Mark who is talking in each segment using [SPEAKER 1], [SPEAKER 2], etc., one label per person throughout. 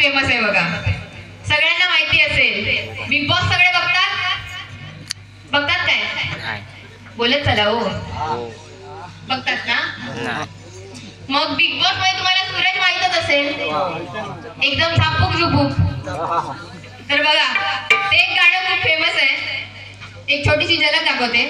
[SPEAKER 1] Famous आहे बघा, सगळ्यांना माहिती असेल। बिग बॉस सगळे बघतात काय? बोलत चला हो, बघतात ना? मग बिग बॉस मध्ये तुम्हाला सूरज माहितच असेल, एकदम झापूक झुपूक। तर बघा ते एक गाणं खूप फेमस आहे, एक छोटीशी झलक दाखवते।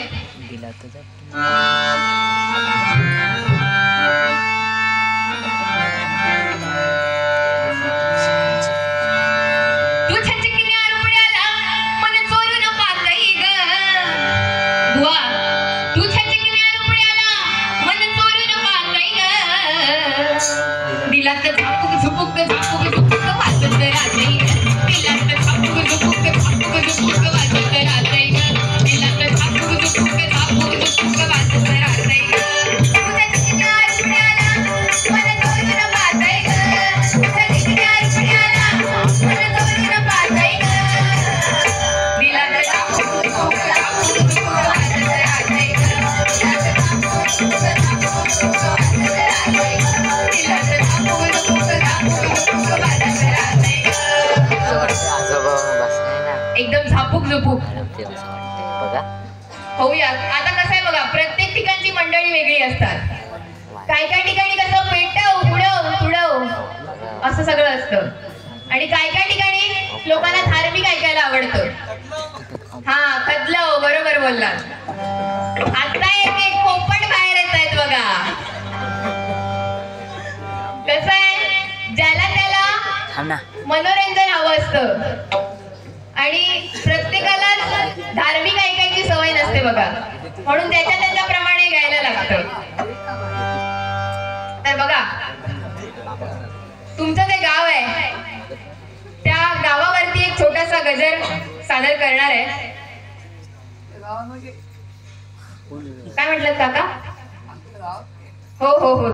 [SPEAKER 1] एकदम झापूक झुपूक होऊया। आता कसं आहे बघा, प्रत्येक ठिकाणची मंडळी वेगळी असतात। काय काय ठिकाणी कसं पेटव उडव तुडव असं सगळं असतं, आणि काय काय ठिकाणी लोकांना धार्मिक ऐकायला आवडतं। हा कदलव, बरोबर बोललात। आता एक कोपण बाहेर येत आहेत बघा। कसं आहे, ज्याला त्याला मनोरंजन हवं असतं आणि प्रत्येकाला धार्मिक ऐकायची सवय नसते बघा, म्हणून त्याच्याप्रमाणे घ्यायला लागतं। तर बघा, तुमचं जे गाव आहे त्या गावावरती एक छोटासा गजर सादर करणार आहे। काय म्हटलं काका? हो हो हो।